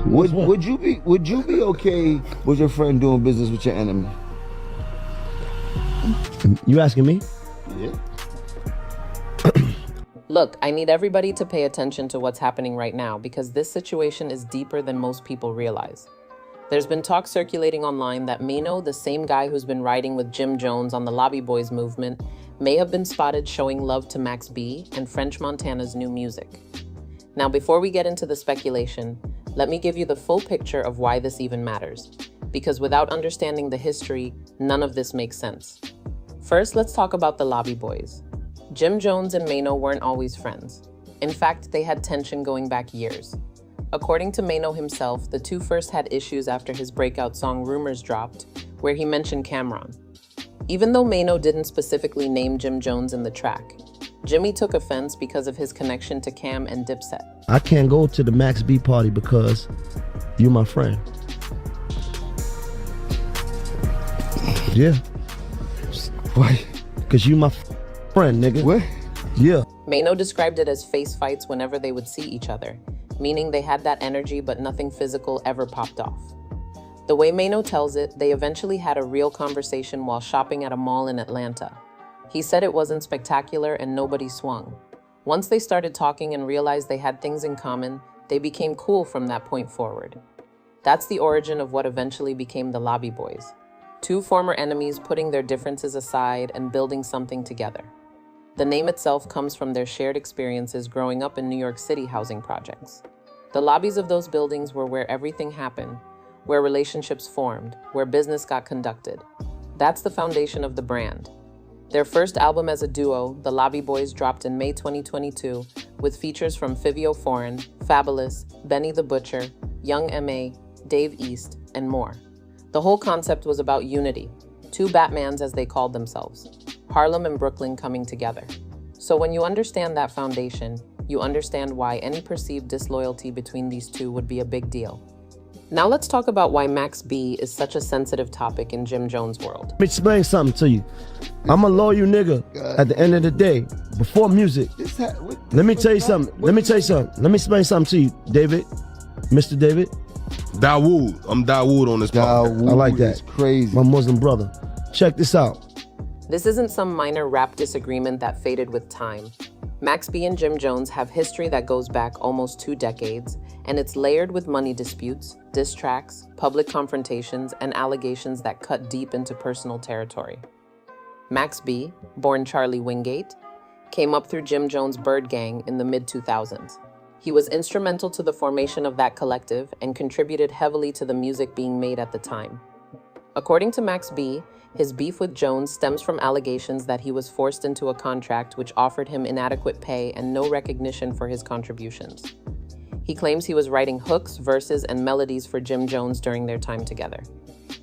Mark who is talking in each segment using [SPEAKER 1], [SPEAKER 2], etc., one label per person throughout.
[SPEAKER 1] Would you be okay with your friend doing business with your enemy?
[SPEAKER 2] You asking me?
[SPEAKER 1] Yeah.
[SPEAKER 3] Look, I need everybody to pay attention to what's happening right now because this situation is deeper than most people realize. There's been talk circulating online that Maino, the same guy who's been riding with Jim Jones on the Lobby Boyz movement, may have been spotted showing love to Max B and French Montana's new music. Now, before we get into the speculation, let me give you the full picture of why this even matters. Because without understanding the history, none of this makes sense. First, let's talk about the Lobby Boyz. Jim Jones and Maino weren't always friends. In fact, they had tension going back years. According to Maino himself, the two first had issues after his breakout song Rumors dropped, where he mentioned Cameron. Even though Maino didn't specifically name Jim Jones in the track, Jimmy took offense because of his connection to Cam and Dipset.
[SPEAKER 2] I can't go to the Max B party because you're my friend. Yeah.
[SPEAKER 1] Why?
[SPEAKER 2] Because you my friend, nigga.
[SPEAKER 1] What?
[SPEAKER 2] Yeah.
[SPEAKER 3] Maino described it as face fights whenever they would see each other, meaning they had that energy but nothing physical ever popped off. The way Maino tells it, they eventually had a real conversation while shopping at a mall in Atlanta. He said it wasn't spectacular and nobody swung. Once they started talking and realized they had things in common, they became cool from that point forward. That's the origin of what eventually became the Lobby Boyz. Two former enemies putting their differences aside and building something together. The name itself comes from their shared experiences growing up in New York City housing projects. The lobbies of those buildings were where everything happened, where relationships formed, where business got conducted. That's the foundation of the brand. Their first album as a duo, The Lobby Boyz, dropped in May 2022 with features from Fivio Foreign, Fabulous, Benny the Butcher, Young M.A., Dave East, and more. The whole concept was about unity, two Batmans as they called themselves, Harlem and Brooklyn coming together. So when you understand that foundation, you understand why any perceived disloyalty between these two would be a big deal. Now let's talk about why Max B is such a sensitive topic in Jim Jones' world.
[SPEAKER 2] Let me explain something to you. I'm a loyal nigga at the end of the day, before music. Let me tell you something. Let me explain something to you, David. Mr. David.
[SPEAKER 4] Dawood. I'm Dawood on this podcast.
[SPEAKER 2] I like that.
[SPEAKER 1] It's crazy.
[SPEAKER 2] My Muslim brother. Check this out.
[SPEAKER 3] This isn't some minor rap disagreement that faded with time. Max B and Jim Jones have history that goes back almost 2 decades, and it's layered with money disputes, diss tracks, public confrontations, and allegations that cut deep into personal territory. Max B, born Charlie Wingate, came up through Jim Jones ByrdGang in the mid-2000s. He was instrumental to the formation of that collective and contributed heavily to the music being made at the time. According to Max B, his beef with Jones stems from allegations that he was forced into a contract which offered him inadequate pay and no recognition for his contributions. He claims he was writing hooks, verses, and melodies for Jim Jones during their time together.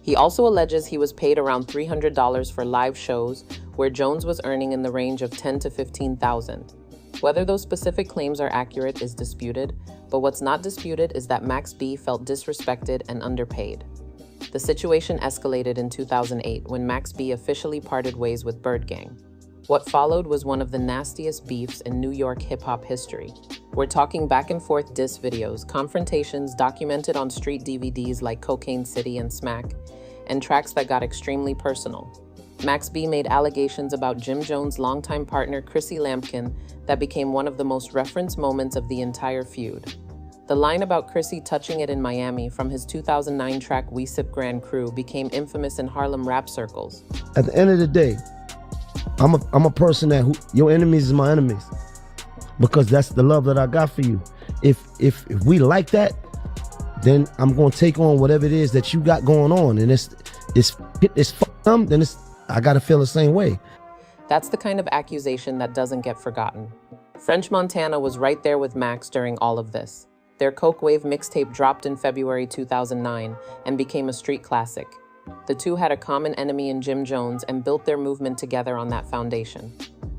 [SPEAKER 3] He also alleges he was paid around $300 for live shows, where Jones was earning in the range of $10,000 to $15,000. Whether those specific claims are accurate is disputed, but what's not disputed is that Max B felt disrespected and underpaid. The situation escalated in 2008 when Max B officially parted ways with ByrdGang. What followed was one of the nastiest beefs in New York hip-hop history. We're talking back and forth diss videos, confrontations documented on street DVDs like Cocaine City and Smack, and tracks that got extremely personal. Max B made allegations about Jim Jones' longtime partner Chrissy Lampkin that became one of the most referenced moments of the entire feud. The line about Chrissy touching it in Miami from his 2009 track We Sip Grand Crew became infamous in Harlem rap circles.
[SPEAKER 2] At the end of the day, I'm a person that your enemies is my enemies, because that's the love that I got for you. If we like that, then I'm gonna take on whatever it is that you got going on, and it's then I gotta feel the same way.
[SPEAKER 3] That's the kind of accusation that doesn't get forgotten. French Montana was right there with Max during all of this. Their Coke Wave mixtape dropped in February 2009 and became a street classic. The two had a common enemy in Jim Jones and built their movement together on that foundation.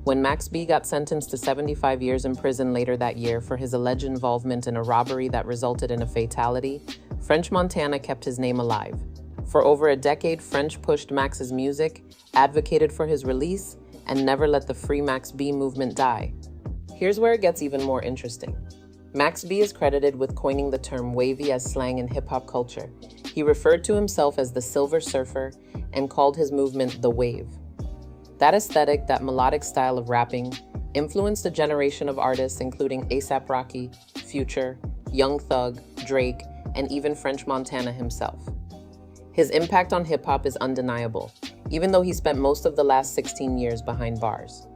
[SPEAKER 3] When Max B got sentenced to 75 years in prison later that year for his alleged involvement in a robbery that resulted in a fatality, French Montana kept his name alive. For over a decade, French pushed Max's music, advocated for his release, and never let the Free Max B movement die. Here's where it gets even more interesting. Max B is credited with coining the term wavy as slang in hip-hop culture. He referred to himself as the Silver Surfer and called his movement the Wave. That aesthetic, that melodic style of rapping, influenced a generation of artists including A$AP Rocky, Future, Young Thug, Drake, and even French Montana himself. His impact on hip-hop is undeniable, even though he spent most of the last 16 years behind bars.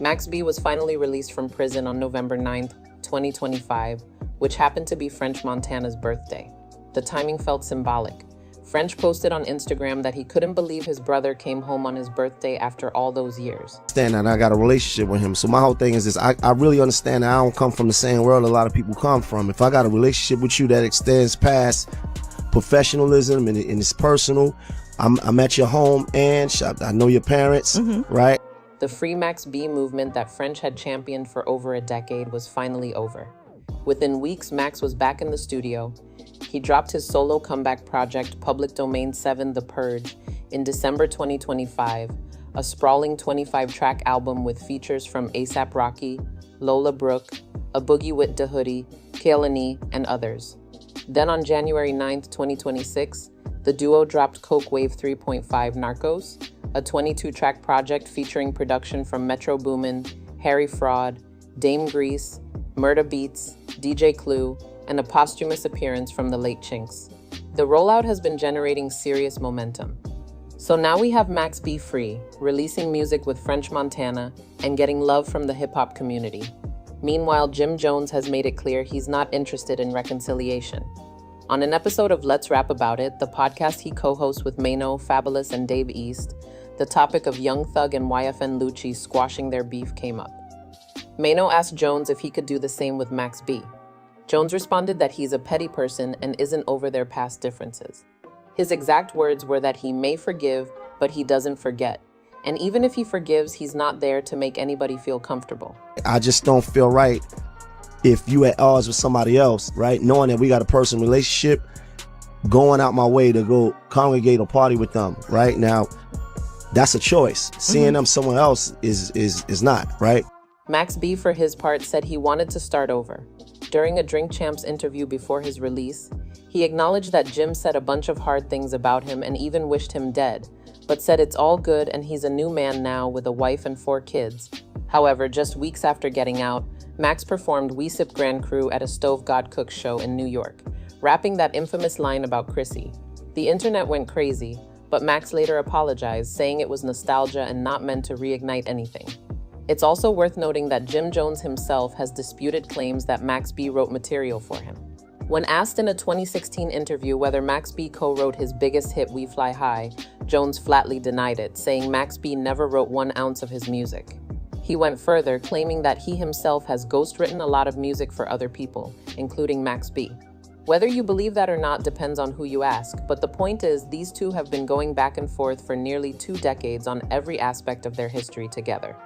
[SPEAKER 3] Max B was finally released from prison on November 9th, 2025, which happened to be French Montana's birthday. The timing felt symbolic. French posted on Instagram that he couldn't believe his brother came home on his birthday after all those years.
[SPEAKER 2] Understand that I got a relationship with him. So my whole thing is this, I really understand that I don't come from the same world a lot of people come from. If I got a relationship with you that extends past professionalism and it's personal, I'm at your home and I know your parents, right?
[SPEAKER 3] The Free Max B movement that French had championed for over a decade was finally over. Within weeks, Max was back in the studio. He dropped his solo comeback project, Public Domain 7 The Purge, in December 2025, a sprawling 25-track album with features from A$AP Rocky, Lola Brooke, A Boogie Wit Da Hoodie, Kaylani, and others. Then on January 9th, 2026, the duo dropped Coke Wave 3.5 Narcos, a 22-track project featuring production from Metro Boomin, Harry Fraud, Dame Grease, Murda Beats, DJ Clue, and a posthumous appearance from the late Chinks. The rollout has been generating serious momentum. So now we have Max B free, releasing music with French Montana and getting love from the hip-hop community. Meanwhile, Jim Jones has made it clear he's not interested in reconciliation. On an episode of Let's Rap About It, the podcast he co-hosts with Maino, Fabulous, and Dave East, the topic of Young Thug and YFN Lucci squashing their beef came up. Maino asked Jones if he could do the same with Max B. Jones responded that he's a petty person and isn't over their past differences. His exact words were that he may forgive, but he doesn't forget. And even if he forgives, he's not there to make anybody feel comfortable.
[SPEAKER 2] I just don't feel right if you at odds with somebody else, right? Knowing that we got a personal relationship, going out my way to go congregate or party with them, right? Now, that's a choice. Seeing them somewhere else is not, right?
[SPEAKER 3] Max B, for his part, said he wanted to start over. During a Drink Champs interview before his release, he acknowledged that Jim said a bunch of hard things about him and even wished him dead, but said it's all good and he's a new man now with a wife and 4 kids. However, just weeks after getting out, Max performed We Sip Grand Cru at a Stove God Cooks show in New York, rapping that infamous line about Chrissy. The internet went crazy, but Max later apologized, saying it was nostalgia and not meant to reignite anything. It's also worth noting that Jim Jones himself has disputed claims that Max B wrote material for him. When asked in a 2016 interview whether Max B co-wrote his biggest hit, We Fly High, Jones flatly denied it, saying Max B never wrote 1 ounce of his music. He went further, claiming that he himself has ghostwritten a lot of music for other people, including Max B. Whether you believe that or not depends on who you ask, but the point is these two have been going back and forth for nearly 2 decades on every aspect of their history together.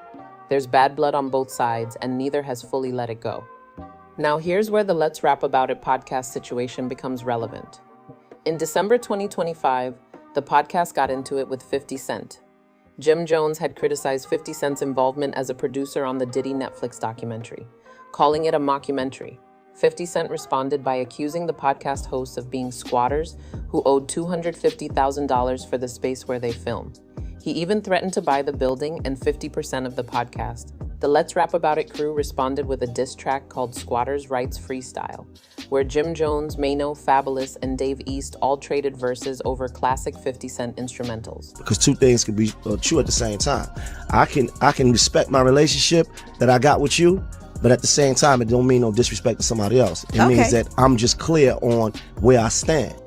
[SPEAKER 3] There's bad blood on both sides, and neither has fully let it go. Now here's where the Let's Rap About It podcast situation becomes relevant. In December 2025, the podcast got into it with 50 Cent. Jim Jones had criticized 50 Cent's involvement as a producer on the Diddy Netflix documentary, calling it a mockumentary. 50 Cent responded by accusing the podcast hosts of being squatters who owed $250,000 for the space where they film. He even threatened to buy the building and 50% of the podcast. The Let's Rap About It crew responded with a diss track called Squatters' Rights Freestyle, where Jim Jones, Maino, Fabulous, and Dave East all traded verses over classic 50 Cent instrumentals.
[SPEAKER 2] Because 2 things can be true at the same time. I can respect my relationship that I got with you, but at the same time, it don't mean no disrespect to somebody else. It means that I'm just clear on where I stand.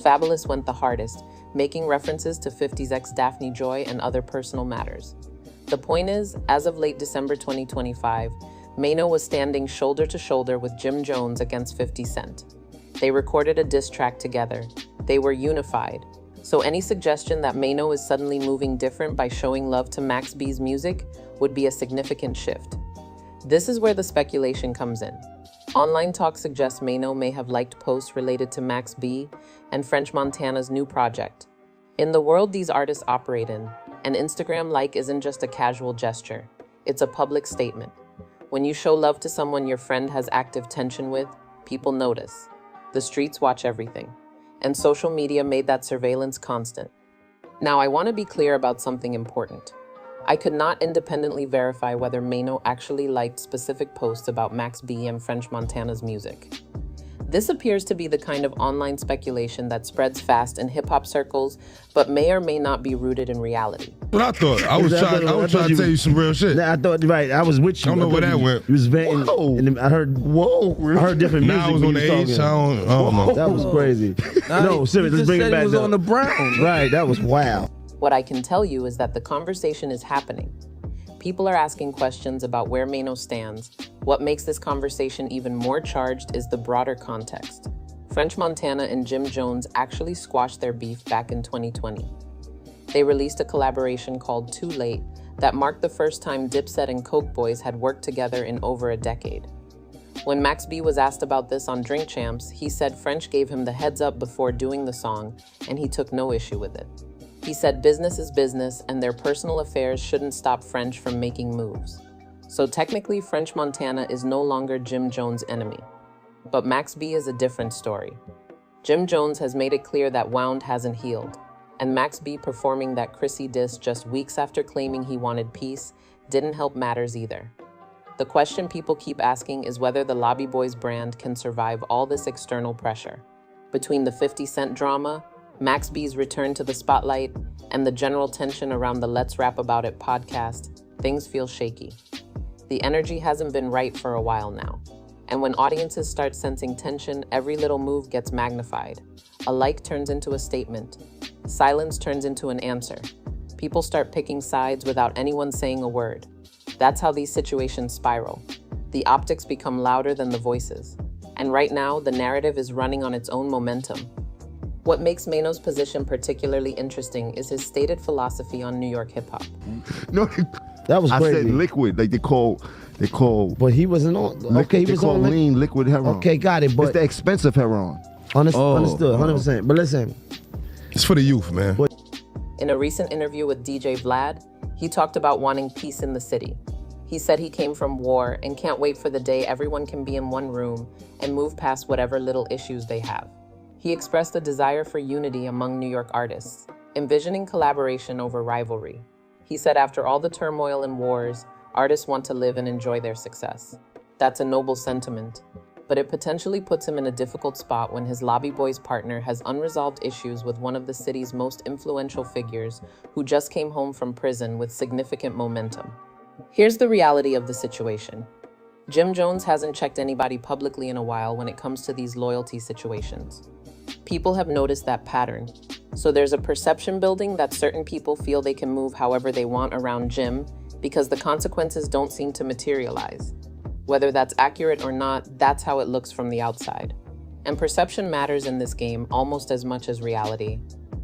[SPEAKER 3] Fabulous went the hardest, making references to 50's ex Daphne Joy and other personal matters. The point is, as of late December 2025, Maino was standing shoulder to shoulder with Jim Jones against 50 Cent. They recorded a diss track together. They were unified. So any suggestion that Maino is suddenly moving different by showing love to Max B's music would be a significant shift. This is where the speculation comes in. Online talk suggests Maino may have liked posts related to Max B and French Montana's new project. In the world these artists operate in, an Instagram like isn't just a casual gesture, it's a public statement. When you show love to someone your friend has active tension with, people notice. The streets watch everything, and social media made that surveillance constant. Now, I want to be clear about something important. I could not independently verify whether Maino actually liked specific posts about Max B and French Montana's music. This appears to be the kind of online speculation that spreads fast in hip-hop circles, but may or may not be rooted in reality.
[SPEAKER 4] What I thought, I was trying to tell you some real shit.
[SPEAKER 2] I thought, right, I was with you.
[SPEAKER 4] I don't know where that went.
[SPEAKER 2] You was venting, and I heard different music.
[SPEAKER 4] Now I was on the age, I don't know.
[SPEAKER 2] That was crazy. No, seriously, let's bring it back.
[SPEAKER 5] He was on the brown.
[SPEAKER 2] Right, that was wild.
[SPEAKER 3] What I can tell you is that the conversation is happening. People are asking questions about where Maino stands. What makes this conversation even more charged is the broader context. French Montana and Jim Jones actually squashed their beef back in 2020. They released a collaboration called Too Late that marked the first time Dipset and Coke Boys had worked together in over a decade. When Max B was asked about this on Drink Champs, he said French gave him the heads up before doing the song, and he took no issue with it. He said business is business and their personal affairs shouldn't stop French from making moves. So technically, French Montana is no longer Jim Jones' enemy. But Max B is a different story. Jim Jones has made it clear that wound hasn't healed, and Max B performing that Chrissy diss just weeks after claiming he wanted peace didn't help matters either. The question people keep asking is whether the Lobby Boyz brand can survive all this external pressure. Between the 50 Cent drama, Max B's return to the spotlight, and the general tension around the Let's Rap About It podcast, things feel shaky. The energy hasn't been right for a while now. And when audiences start sensing tension, every little move gets magnified. A like turns into a statement. Silence turns into an answer. People start picking sides without anyone saying a word. That's how these situations spiral. The optics become louder than the voices. And right now, the narrative is running on its own momentum. What makes Maino's position particularly interesting is his stated philosophy on New York hip-hop.
[SPEAKER 1] No,
[SPEAKER 2] That was
[SPEAKER 1] I
[SPEAKER 2] crazy.
[SPEAKER 1] said liquid, like they call.
[SPEAKER 2] But he wasn't on. Okay, he
[SPEAKER 1] they
[SPEAKER 2] was
[SPEAKER 1] call
[SPEAKER 2] on.
[SPEAKER 1] lean liquid heroin.
[SPEAKER 2] Okay, got it. But
[SPEAKER 1] it's the expensive heroin.
[SPEAKER 2] Understood, 100%. But listen,
[SPEAKER 4] It's for the youth, man.
[SPEAKER 3] In a recent interview with DJ Vlad, he talked about wanting peace in the city. He said he came from war and can't wait for the day everyone can be in one room and move past whatever little issues they have. He expressed a desire for unity among New York artists, envisioning collaboration over rivalry. He said after all the turmoil and wars, artists want to live and enjoy their success. That's a noble sentiment, but it potentially puts him in a difficult spot when his Lobby Boyz partner has unresolved issues with one of the city's most influential figures who just came home from prison with significant momentum. Here's the reality of the situation. Jim Jones hasn't checked anybody publicly in a while when it comes to these loyalty situations. People have noticed that pattern. So there's a perception building that certain people feel they can move however they want around Jim because the consequences don't seem to materialize. Whether that's accurate or not, that's how it looks from the outside. And perception matters in this game almost as much as reality.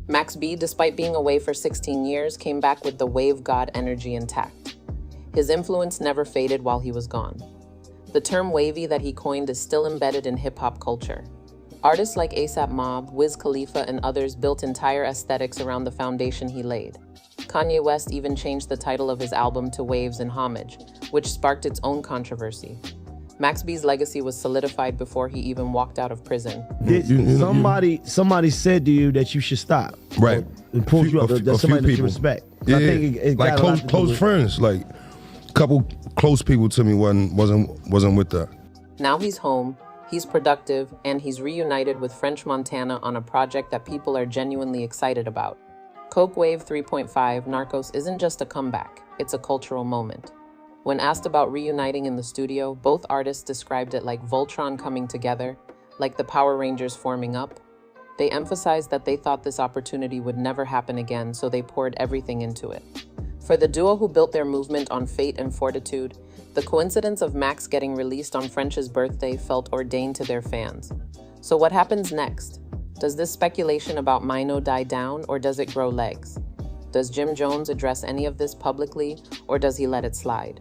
[SPEAKER 3] Max B, despite being away for 16 years, came back with the wave god energy intact. His influence never faded while he was gone. The term wavy that he coined is still embedded in hip-hop culture. Artists like A$AP Mob, Wiz Khalifa, and others built entire aesthetics around the foundation he laid. Kanye West even changed the title of his album to Waves in Homage, which sparked its own controversy. Max B's legacy was solidified before he even walked out of prison.
[SPEAKER 2] Somebody said to you that you should stop.
[SPEAKER 4] Right.
[SPEAKER 2] It pulls you up. That's somebody that you respect.
[SPEAKER 4] Yeah,
[SPEAKER 2] I think it
[SPEAKER 4] like
[SPEAKER 2] got
[SPEAKER 4] close friends, like a couple close people to me wasn't with that.
[SPEAKER 3] Now he's home, he's productive, and he's reunited with French Montana on a project that people are genuinely excited about. Coke Wave 3.5 Narcos isn't just a comeback, it's a cultural moment. When asked about reuniting in the studio, both artists described it like Voltron coming together, like the Power Rangers forming up. They emphasized that they thought this opportunity would never happen again, so they poured everything into it. For the duo who built their movement on fate and fortitude, the coincidence of Max getting released on French's birthday felt ordained to their fans. So what happens next? Does this speculation about Maino die down, or does it grow legs? Does Jim Jones address any of this publicly, or does he let it slide?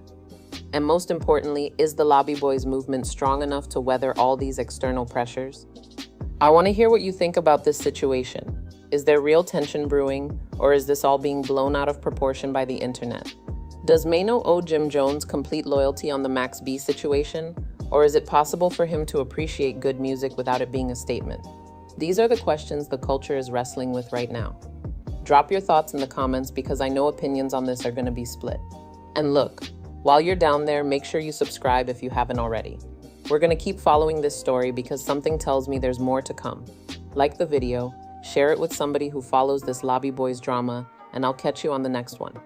[SPEAKER 3] And most importantly, is the Lobby Boyz movement strong enough to weather all these external pressures? I want to hear what you think about this situation. Is there real tension brewing, or is this all being blown out of proportion by the internet? Does Maino owe Jim Jones complete loyalty on the Max B situation? Or is it possible for him to appreciate good music without it being a statement? These are the questions the culture is wrestling with right now. Drop your thoughts in the comments because I know opinions on this are going to be split. And look, while you're down there, make sure you subscribe if you haven't already. We're going to keep following this story because something tells me there's more to come. Like the video, share it with somebody who follows this Lobby Boyz drama, and I'll catch you on the next one.